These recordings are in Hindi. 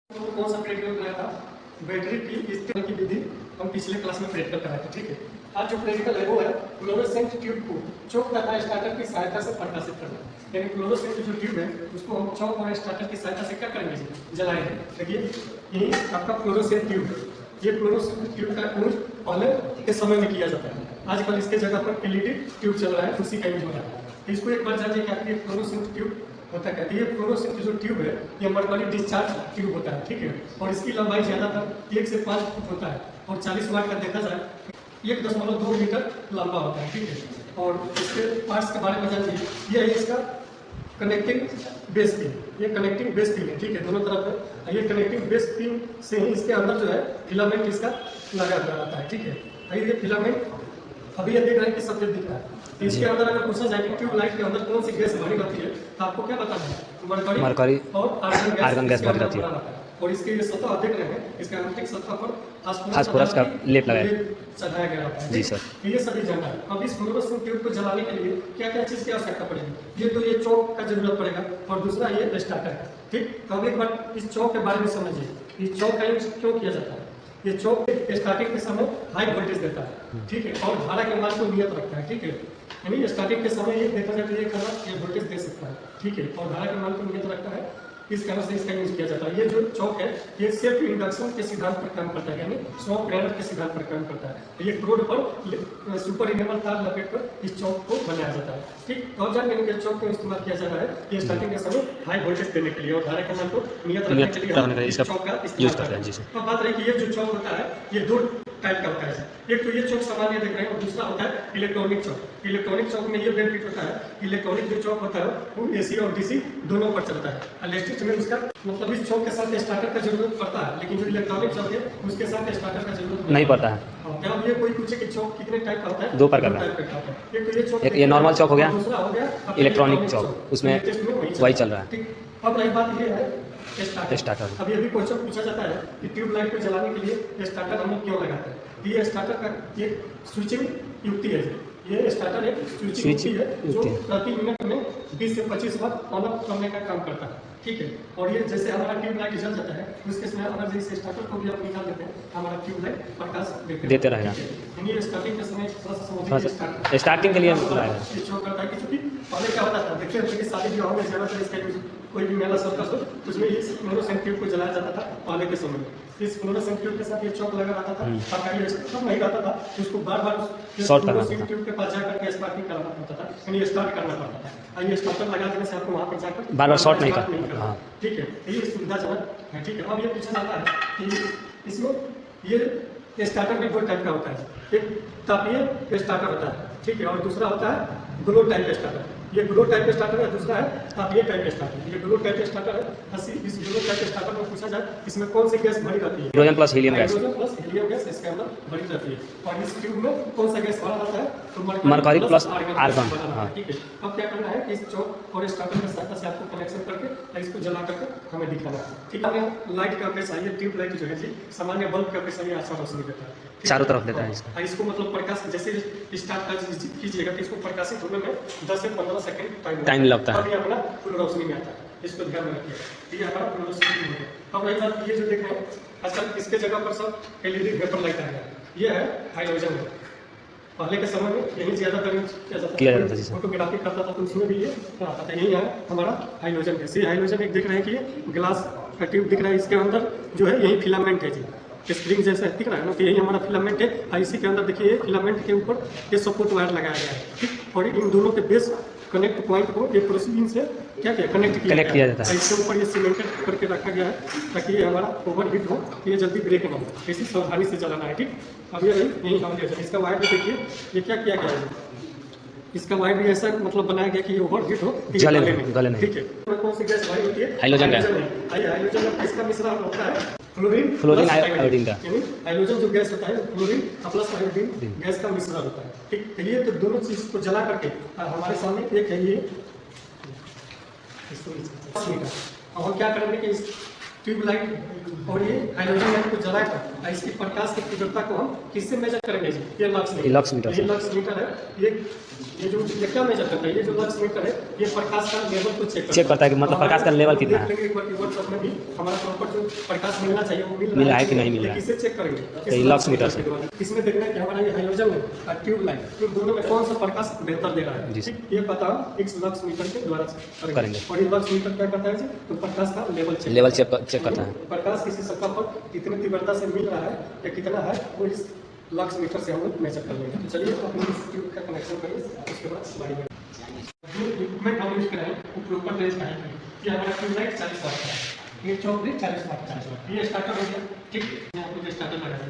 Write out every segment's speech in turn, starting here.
तो कौन सा प्रैक्टिकल कराया था? बैटरी की इस तरह की विधि हम पिछले क्लास में प्रैक्टिकल कराए थे, ठीक है। आज जो प्रैक्टिकल है वो है फ्लोरोसेंट ट्यूब को चौक तथा स्टार्टर की सहायता से प्रकाशित करना। यानी फ्लोरोसेंट जो ट्यूब है उसको हम चौक और स्टार्टर की सहायता से क्या करेंगे जी? जलाएंगे। देखिए यही आपका फ्लोरोसेंट ट्यूब है। ये फ्लोरोसेंट ट्यूब का यूज पहले के समय में किया जाता है, आजकल इसके जगह पर एलईडी ट्यूब चल रहा है, उसी का यूज हो रहा है। इसको एक बार जानिए क्या है फ्लोरोसेंट ट्यूब होता है। ये फ्लोरोसेंट जो ट्यूब है ये मरकरी डिस्चार्ज ट्यूब होता है, ठीक है। और इसकी लंबाई ज़्यादातर 1 से 5 फुट होता है और 40 वाट का देखा जाए 1.2 मीटर लंबा होता है, ठीक है। और इसके पार्ट्स के बारे में जानिए, ये है इसका कनेक्टिंग बेस पिन। ये कनेक्टिंग बेस पिन है, ठीक है, दोनों तरफ है। ये कनेक्टिंग बेस पिन से ही इसके अंदर जो है फिलामेंट इसका लगा हुआ रहता है, ठीक है। ये फिलामेंट अभी ये देख रहे हैं कि सफेद दिख रहा है। तो इसके अंदर अगर पूछा जाए कि ट्यूब लाइट के अंदर कौन सी गैस भरी रहती है तो आपको क्या बताना है? मरकरी और आर्गन गैस भरी रहती है। और इसके ये सतह आप देख रहे हैं, इसके आंतरिक सतह पर फास्फोरस का लेप लगाया चढ़ाया गया होता है जी सर। ये सभी जानना है। अब इस फ्लोरोसेंट ट्यूब को जलाने के लिए क्या क्या चीज़ की आवश्यकता पड़ेगी? ये तो ये चौक का जरूरत पड़ेगा और दूसरा ये स्टार्टर का, ठीक। तो अब एक बार इस चौक के बारे में समझिए, इस चौक का यूज क्यों किया जाता है? ये चौक स्टार्टिंग के समय हाई वोल्टेज देता है, ठीक है, और धारा के मान को नियत रखता है, ठीक है। यानी स्टार्टिंग के समय ये देखा जाए तो ये करंट ये वोल्टेज दे सकता है, ठीक है, और धारा के मान को नियत रखता है। इस कारण से इसका यूज किया जाता है। ये जो चौक है ये सेल्फ इंडक्शन के सिद्धांत पर काम करता है, यानी स्व प्रेरण के सिद्धांत पर काम करता है। ये क्रोड पर सुपर इनेबल तार लपेट कर इस चौक को बनाया जाता है, ठीक। तो जान लेंगे चौक का इस्तेमाल किया जा रहा है ये स्टार्टिंग के समय हाई वोल्टेज देने के लिए और धारा के मान को नियत रखने के लिए इस चौक का यूज करते हैं जी। तो बात रही कि ये जो चौक होता है ये दो टाइप का होता है। एक तो ये चौक सामान्य देख रहे हैं और दूसरा होता है इलेक्ट्रॉनिक चौक। इलेक्ट्रॉनिक चौक में ये बेनिफिट होता है, इलेक्ट्रॉनिक जो चौक होता है वो एसी और डीसी दोनों पर चलता है। इलेक्ट्रिक में उसका मतलब इस चौक के साथ स्टार्टर का जरूरत पड़ता है, लेकिन जो इलेक्ट्रॉनिक चौक है उसके साथ स्टार्टर का जरूरत नहीं पड़ता है। क्या ये कोई पूछे कि चौक कितने टाइप का होता है? 2 प्रकार का। एक तो ये चौक, एक ये नॉर्मल चौक हो गया, दूसरा हो गया इलेक्ट्रॉनिक चौक, उसमें वही चल रहा है, ठीक। अब रही बात ये है स्टार्टर। अब ये भी क्वेश्चन पूछा जाता है कि ट्यूब लाइट को जलाने के लिए स्टार्टर हम लोग क्यों लगाते हैं? ये स्टार्टर का एक स्विचिंग युक्ति है। ये स्टार्टर एक स्विचिंग युक्ति है जो प्रति मिनट में 20 से 25 बार ऑन ऑफ करने का काम करता है, ठीक है। और ये जैसे हमारा ट्यूब लाइट जल जाता है उसके समय अगर जैसे स्टार्टर को भी आप निकाल देते हैं हमारा ट्यूब लाइट प्रकाश देते रहेगा। यानी स्टार्टिंग के समय थोड़ा सा समझिए, स्टार्टिंग के लिए शो करता है कि चूंकि पहले क्या होता था, देखते हैं कि शादी विवाह में ज़्यादातर इसका यूज कोई भी मेला सर्कस हो उसमें इस फ्लोरोसेंट ट्यूब को जलाया जाता था पहले के समय में। इस फ्लोरोसेंट ट्यूब के साथ ये चौक लगा रहता था, सरकारी स्टार्ट नहीं रहता था, उसको बार बार फ्लोरोसेंट ट्यूब के पास जाकर के स्टार्टिंग करना पड़ता था, यानी स्टार्ट करना पड़ता था। ये स्टार्टर लगा देने से आपको वहाँ पर जाकर बार बार शॉर्ट नहीं करना, ठीक है। ये सुविधाजनक है, ठीक है। अब ये पूछा जाता है कि इसमें ये स्टार्टर भी 2 टाइप का होता है, एक तापीय स्टार्टर होता है, ठीक है, और दूसरा होता है ग्लो टाइप स्टार्टर। ये ग्लो टाइप स्टार्टर है, दूसरा है तापीय टाइप स्टार्टर। ये ग्लो टाइप स्टार्टर है। इस ग्लो टाइप स्टार्टर में पूछा जाए इसमें कौन सी गैस भरी रहती है? Hydrogen plus helium gas. Hydrogen plus helium gas इसके अंदर भरी रहती है। और इस ट्यूब में कौन सा गैस भरा रहता है? तो मरकरी प्लस आर्गन, ठीक है। अब क्या करना है कि इस चौक और स्टार्टर की सहायता से आपको कनेक्शन करके इसको जला करके हमें दिखाना है, ठीक है। लाइट का अपेक्षा ये ट्यूब लाइट जो है जी सामान्य बल्ब का अपेक्षा ये अच्छा रोशनी देता है, चारों तरफ देता है इसको मतलब प्रकाश जैसे स्टार्ट कीजिएगा तो इसको प्रकाशित होने में 10 से 15 सेकंड टाइम लगता है, तभी अपना फुल रोशनी में आता है। इसको ध्यान में रखिए, ये हमारा फुल रोशनी है। अब रही बात ये जो देख रहे हैं आजकल इसके जगह पर सब एलईडी वेपर लाइट आ गया, ये है हाइड्रोजन। पहले के समय में यही ज़्यादातर यूज किया जाता था, फोटोग्राफी करता था तो उसमें भी ये आता था। यही है हमारा हाइड्रोजन गैस। ये हाइड्रोजन एक देख रहे हैं कि ये ग्लास का ट्यूब दिख रहा है, इसके अंदर जो है यही फिलामेंट है जी, स्प्रिंग जैसा दिख रहा है ना, तो यही हमारा फिलामेंट है। और इसी के अंदर देखिए फिलामेंट के ऊपर ये सपोर्ट वायर लगाया गया है, ठीक। और इन दोनों के बेस कनेक्ट पॉइंट को ये प्रोसीजर से क्या कनेक्ट किया जाता है। इसके ऊपर ये सीमेंटेड करके रखा गया है ताकि ये हमारा ओवर हीट हो, ये जल्दी ब्रेक ना हो, इसी सावधानी से चलाना है, ठीक। अब ये यही हमारे इसका वायर भी देखिए ये क्या किया गया है, इसका वायर भी ऐसा मतलब बनाया गया कि ये ओवर हीट हो गले नहीं, ठीक है। कौन सी गैस भरी होती है? Hydrogen gas. हाइड्रोजन इसका मिश्रण होता है फ्लोरीन आयोडीन का, यानी हाइड्रोजन जो गैस होता है फ्लोरीन प्लस आयोडीन गैस का मिश्रण होता है, ठीक। ये तो दोनों चीज को जला करके हमारे सामने एक है ये और क्या करेंगे कि ट्यूबलाइट और ये हाइड्रोजन लाइट को जलाकर और इसकी प्रकाश की तीव्रता को हम किससे मेजर करेंगे जी? ये लक्स मीटर। ये लक्स मीटर है। ये जो ये क्या मेजर करता है? ये जो लक्स मीटर है ये प्रकाश का लेवल को चेक करता है कि मतलब प्रकाश का लेवल कितना है। एक बार व्हाट्सएप में भी हमारा प्रॉपर जो प्रकाश मिलना चाहिए वो मिल रहा है कि नहीं मिल रहा है, किससे चेक करेंगे? ये लक्स मीटर से। इसमें देखना है कि हमारा ये हाइड्रोजन और ट्यूबलाइट तो दोनों में कौन सा प्रकाश बेहतर दे रहा है, ठीक? ये पता इस लक्स मीटर के द्वारा करेंगे। और ये लक्स मीटर क्या करता है जी? तो प्रकाश का लेवल चेक करता है। प्रकाश किसी सतह पर कितनी तीव्रता से मिल रहा है या कितना है वो इस लक्स मीटर से हम लोग मेजर कर लेंगे। तो चलिए अपने इस ट्यूब का कनेक्शन करिए, उसके बाद स्लाइड में जो इक्विपमेंट हम यूज करें वो प्रॉपर रेंज का है। ये हमारा ट्यूबलाइट 40 वाट का है, ये चौक भी 40 वाट का है। ये स्टार्टर हो गया, ठीक? यहाँ पर स्टार्टर लगा है।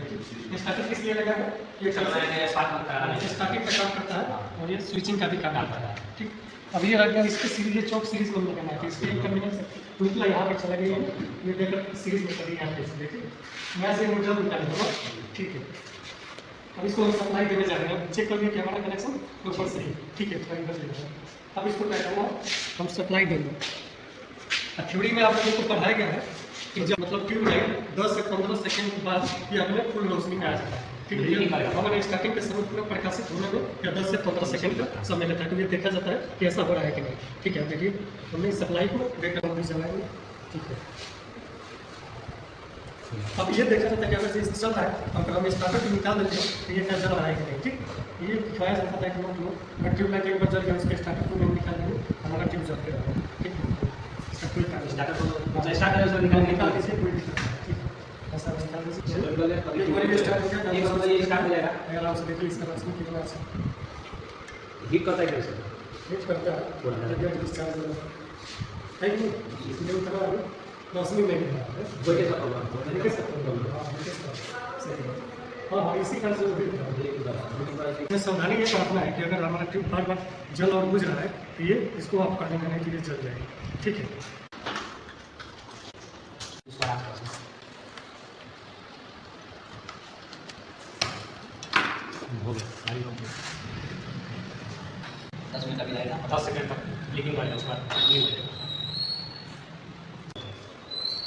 ये स्टार्टर किस लिए लगा है? ये स्टार्टिंग का काम करता है और ये स्विचिंग का भी काम करता है, ठीक? अब ये रख गया इसके सीरीज, ये चौक सीरीज में लगाना है। तो इसके एक टर्मिनल निकला यहाँ पर चला गया, ये देखकर सीरीज में कभी यहाँ पे देखिए यहाँ से न्यूट्रल निकालेंगे, ठीक है? अब इसको हम सप्लाई देने जा रहे हैं, चेक कर लिया कि हमारा कनेक्शन ऊपर से, ठीक है? थोड़ा इधर ले। अब इसको क्या करना है, हम सप्लाई देंगे। थ्योरी में आप लोगों को पढ़ाया गया है कि जब मतलब ट्यूबलाइट 10 से 15 सेकंड के बाद ये अपने फुल रोशनी में आ जाता है, ठीक है? हमारे स्टार्टिंग के समय पूरा प्रकाशित होने में या 10 से 15 सेकंड का समय लगता है। तो ये देखा जाता है कि ऐसा हो रहा है कि नहीं, ठीक है? देखिए हमने सप्लाई को देखकर हम भी जलाएंगे, ठीक है? अब ये देखा जाता है कि अगर चल रहा है, अगर हम स्टार्टर को निकाल देते हैं तो ये क्या जल रहा है कि नहीं, ठीक? ये दिखाया जाता है कि हम ट्यूबलाइट एक बार जल गया उसके स्टार्टर को नहीं निकाल देंगे, हमारा ट्यूब जल गया, ठीक है? इसका कोई कारण स्टार्टर निकाल दीजिए, कोई दिक्कत नहीं, ठीक है? ऐसा निकाल दीजिए, आराम से देखिए इसका रोशनी कितना अच्छा हीट करता है, कैसे हीट करता है डिस्चार्ज है कि इसलिए उतना रोशनी नहीं है। हाँ, इसी कारण से सावधानी ये बरतना है कि अगर हमारा ट्यूब बार बार जल और बुझ रहा है तो ये इसको ऑफ कर देना है कि ये जल जाएगा, ठीक है? दस सेकंड तक लीकिंग वाले उसके बाद